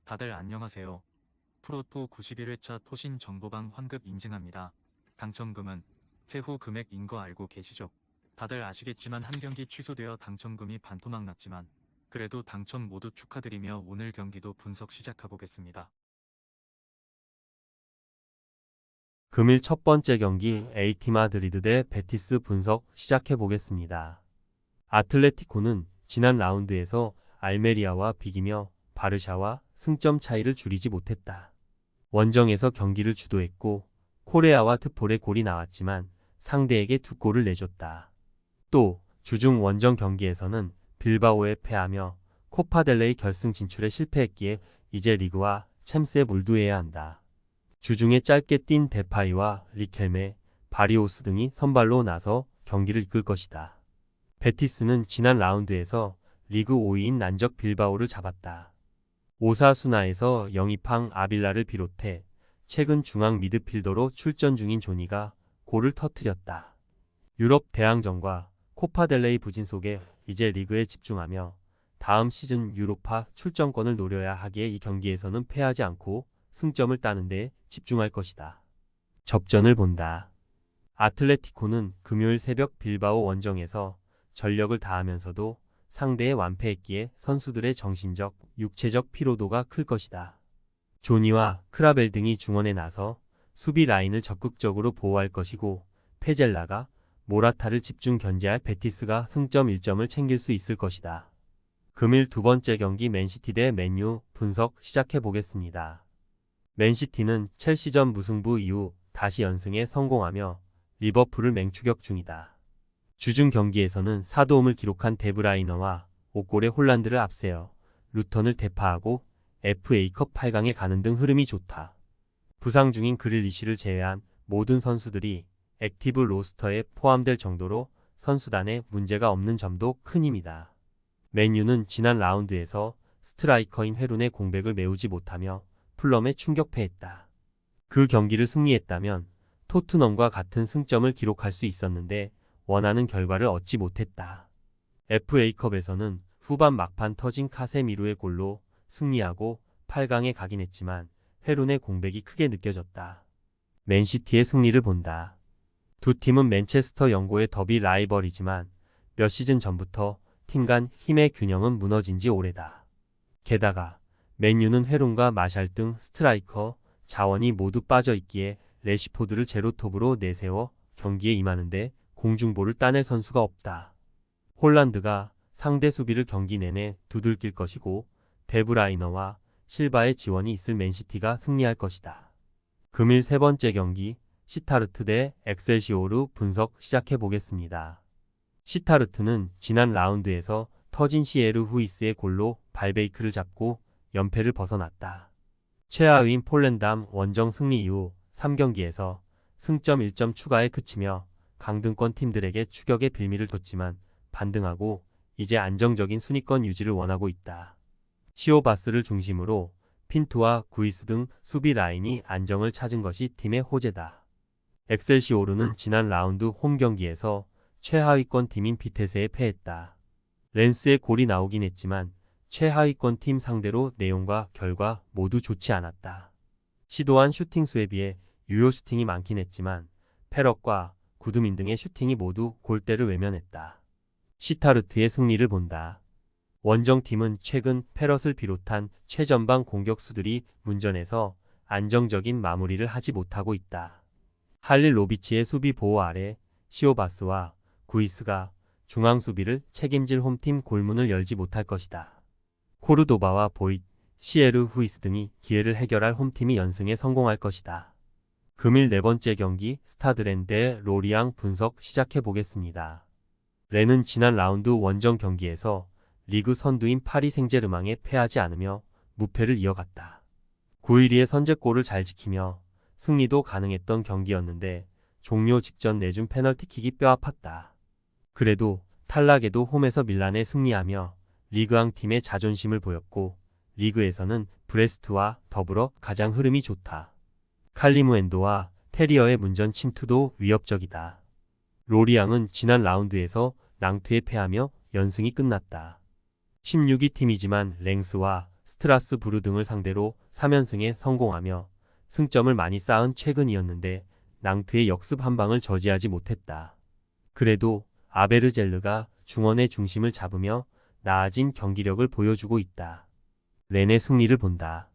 다들 안녕하세요. 프로토 91회차 토신 정보방 환급 인증합니다. 당첨금은 세후 금액인 거 알고 계시죠? 다들 아시겠지만 한 경기 취소되어 당첨금이 반토막 났지만 그래도 당첨 모두 축하드리며 오늘 경기도 분석 시작해보겠습니다. 금일 첫 번째 경기 AT 마드리드 대 베티스 분석 시작해보겠습니다. 아틀레티코는 지난 라운드에서 알메리아와 비기며 바르샤와 승점 차이를 줄이지 못했다. 원정에서 경기를 주도했고 코레아와 트폴의 골이 나왔지만 상대에게 2골을 내줬다. 또 주중 원정 경기에서는 빌바오에 패하며 코파델레이 결승 진출에 실패했기에 이제 리그와 챔스에 몰두해야 한다. 주중에 짧게 뛴 데파이와 리켈메, 바리오스 등이 선발로 나서 경기를 이끌 것이다. 베티스는 지난 라운드에서 리그 5위인 난적 빌바오를 잡았다. 오사수나에서 영입한 아빌라를 비롯해 최근 중앙 미드필더로 출전 중인 조니가 골을 터뜨렸다. 유럽 대항전과 코파델레이 부진 속에 이제 리그에 집중하며 다음 시즌 유로파 출전권을 노려야 하기에 이 경기에서는 패하지 않고 승점을 따는 데 집중할 것이다. 접전을 본다. 아틀레티코는 금요일 새벽 빌바오 원정에서 전력을 다하면서도 상대에 완패했기에 선수들의 정신적, 육체적 피로도가 클 것이다. 조니와 크라벨 등이 중원에 나서 수비 라인을 적극적으로 보호할 것이고 페젤라가 모라타를 집중 견제할 베티스가 승점 1점을 챙길 수 있을 것이다. 금일 두 번째 경기 맨시티 대 맨유 분석 시작해보겠습니다. 맨시티는 첼시전 무승부 이후 다시 연승에 성공하며 리버풀을 맹추격 중이다. 주중 경기에서는 4도움을 기록한 데브라이너와 5골의 홀란드를 앞세워 루턴을 대파하고 FA컵 8강에 가는 등 흐름이 좋다. 부상 중인 그릴리시를 제외한 모든 선수들이 액티브 로스터에 포함될 정도로 선수단에 문제가 없는 점도 큰 힘이다. 맨유는 지난 라운드에서 스트라이커인 회룬의 공백을 메우지 못하며 풀럼에 충격패했다. 그 경기를 승리했다면 토트넘과 같은 승점을 기록할 수 있었는데 원하는 결과를 얻지 못했다. FA컵에서는 후반 막판 터진 카세미루의 골로 승리하고 8강에 가긴 했지만 회룬의 공백이 크게 느껴졌다. 맨시티의 승리를 본다. 두 팀은 맨체스터 영고의 더비 라이벌이지만 몇 시즌 전부터 팀 간 힘의 균형은 무너진 지 오래다. 게다가 맨유는 회룬과 마샬 등 스트라이커 자원이 모두 빠져있기에 레시포드를 제로톱으로 내세워 경기에 임하는데 공중볼을 따낼 선수가 없다. 홀란드가 상대 수비를 경기 내내 두들길 것이고 데브라이너와 실바의 지원이 있을 맨시티가 승리할 것이다. 금일 세 번째 경기 시타르트 대 엑셀시오르 분석 시작해보겠습니다. 시타르트는 지난 라운드에서 터진 시에르 후이스의 골로 발베이크를 잡고 연패를 벗어났다. 최하위인 폴렌담 원정 승리 이후 3경기에서 승점 1점 추가에 그치며 강등권 팀들에게 추격의 빌미를 뒀지만 반등하고 이제 안정적인 순위권 유지를 원하고 있다. 시오바스를 중심으로 핀투와 구이스 등 수비 라인이 안정을 찾은 것이 팀의 호재다. 엑셀시오르는 지난 라운드 홈 경기에서 최하위권 팀인 비테스에 패했다. 렌스의 골이 나오긴 했지만 최하위권 팀 상대로 내용과 결과 모두 좋지 않았다. 시도한 슈팅 수에 비해 유효 슈팅이 많긴 했지만 페럭과 구드민 등의 슈팅이 모두 골대를 외면했다. 시타르트의 승리를 본다. 원정팀은 최근 페럿을 비롯한 최전방 공격수들이 문전에서 안정적인 마무리를 하지 못하고 있다. 할릴로비치의 수비 보호 아래 시오바스와 구이스가 중앙 수비를 책임질 홈팀 골문을 열지 못할 것이다. 코르도바와 보잇, 시에르 후이스 등이 기회를 해결할 홈팀이 연승에 성공할 것이다. 금일 네 번째 경기 스타드렌 대 로리앙 분석 시작해보겠습니다. 렌은 지난 라운드 원정 경기에서 리그 선두인 파리 생제르맹에 패하지 않으며 무패를 이어갔다. 9위의 선제골을 잘 지키며 승리도 가능했던 경기였는데 종료 직전 내준 페널티킥이 뼈아팠다. 그래도 탈락에도 홈에서 밀란에 승리하며 리그왕 팀의 자존심을 보였고 리그에서는 브레스트와 더불어 가장 흐름이 좋다. 칼리무엔도와 테리어의 문전 침투도 위협적이다. 로리앙은 지난 라운드에서 낭트에 패하며 연승이 끝났다. 16위 팀이지만 랭스와 스트라스부르 등을 상대로 3연승에 성공하며 승점을 많이 쌓은 최근이었는데 낭트의 역습 한 방을 저지하지 못했다. 그래도 아베르젤르가 중원의 중심을 잡으며 나아진 경기력을 보여주고 있다. 렌의 승리를 본다.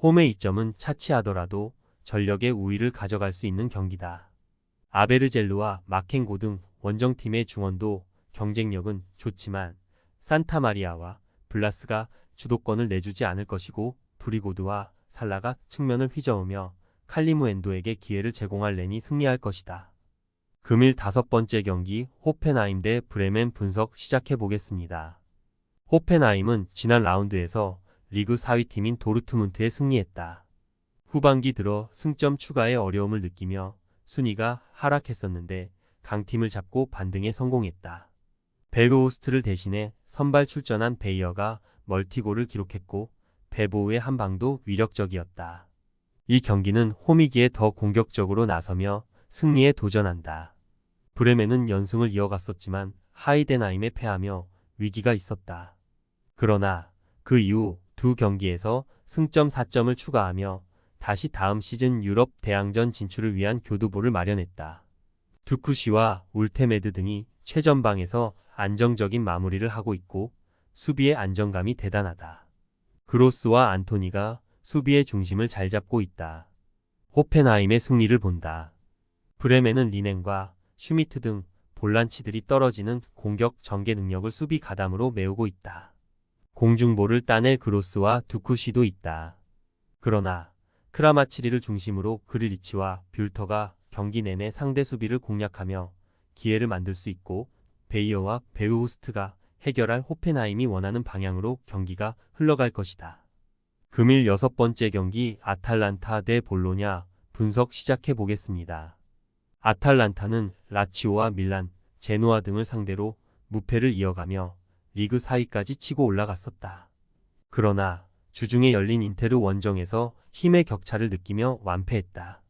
홈의 이점은 차치하더라도 전력의 우위를 가져갈 수 있는 경기다. 아베르젤르와 마켄고 등 원정팀의 중원도 경쟁력은 좋지만 산타마리아와 블라스가 주도권을 내주지 않을 것이고 브리고드와 살라가 측면을 휘저으며 칼리무엔도에게 기회를 제공할 렌이 승리할 것이다. 금일 5번째 경기 호펜하임 대 브레멘 분석 시작해 보겠습니다. 호펜하임은 지난 라운드에서 리그 4위 팀인 도르트문트에 승리했다. 후반기 들어 승점 추가에 어려움을 느끼며 순위가 하락했었는데 강팀을 잡고 반등에 성공했다. 베르호스트를 대신해 선발 출전한 베이어가 멀티골을 기록했고 베보우의 한 방도 위력적이었다. 이 경기는 홈이기에 더 공격적으로 나서며 승리에 도전한다. 브레멘은 연승을 이어갔었지만 하이덴하임에 패하며 위기가 있었다. 그러나 그 이후 두 경기에서 승점 4점을 추가하며 다시 다음 시즌 유럽 대항전 진출을 위한 교두보를 마련했다. 두쿠시와 울테메드 등이 최전방에서 안정적인 마무리를 하고 있고 수비의 안정감이 대단하다. 그로스와 안토니가 수비의 중심을 잘 잡고 있다. 호펜하임의 승리를 본다. 브레멘은 리넨과 슈미트 등 볼란치들이 떨어지는 공격 전개 능력을 수비 가담으로 메우고 있다. 공중볼을 따낼 그로스와 두쿠시도 있다. 그러나 크라마치리를 중심으로 그릴리치와 뷸터가 경기 내내 상대 수비를 공략하며 기회를 만들 수 있고 베이어와 베르호스트가 해결할 호펜하임이 원하는 방향으로 경기가 흘러갈 것이다. 금일 6번째 경기 아탈란타 대 볼로냐 분석 시작해 보겠습니다. 아탈란타는 라치오와 밀란, 제노아 등을 상대로 무패를 이어가며 리그 4위까지 치고 올라갔었다. 그러나 주중에 열린 인테르 원정에서 힘의 격차를 느끼며 완패했다.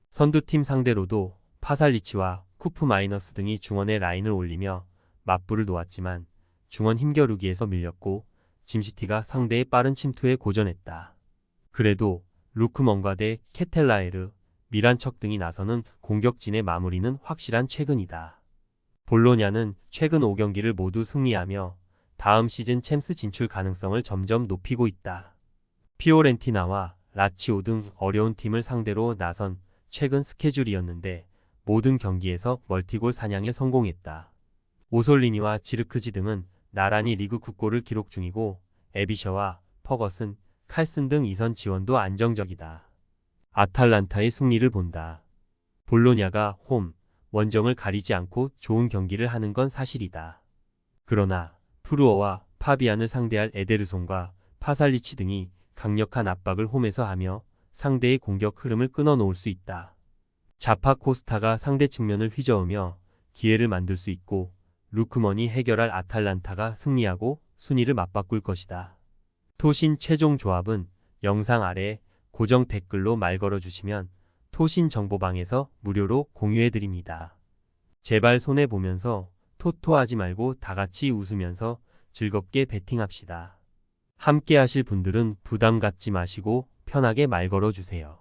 선두팀 상대로도 파살리치와 쿠프 마이너스 등이 중원의 라인을 올리며 맞불을 놓았지만 중원 힘겨루기에서 밀렸고 짐시티가 상대의 빠른 침투에 고전했다. 그래도 루크먼과 대 케텔라에르, 미란척 등이 나서는 공격진의 마무리는 확실한 최근이다. 볼로냐는 최근 5경기를 모두 승리하며 다음 시즌 챔스 진출 가능성을 점점 높이고 있다. 피오렌티나와 라치오 등 어려운 팀을 상대로 나선 최근 스케줄이었는데 모든 경기에서 멀티골 사냥에 성공했다. 오솔리니와 지르크지 등은 나란히 리그 9골을 기록 중이고 에비셔와 퍼거슨, 칼슨 등 이선 지원도 안정적이다. 아탈란타의 승리를 본다. 볼로냐가 홈, 원정을 가리지 않고 좋은 경기를 하는 건 사실이다. 그러나 프루어와 파비안을 상대할 에데르송과 파살리치 등이 강력한 압박을 홈에서 하며 상대의 공격 흐름을 끊어놓을 수 있다. 자파 코스타가 상대 측면을 휘저으며 기회를 만들 수 있고 루크먼이 해결할 아탈란타가 승리하고 순위를 맞바꿀 것이다. 토신 최종 조합은 영상 아래 고정 댓글로 말 걸어주시면 토신 정보방에서 무료로 공유해드립니다. 제발 손해보면서 토토하지 말고 다같이 웃으면서 즐겁게 베팅합시다. 함께 하실 분들은 부담 갖지 마시고 편하게 말 걸어주세요.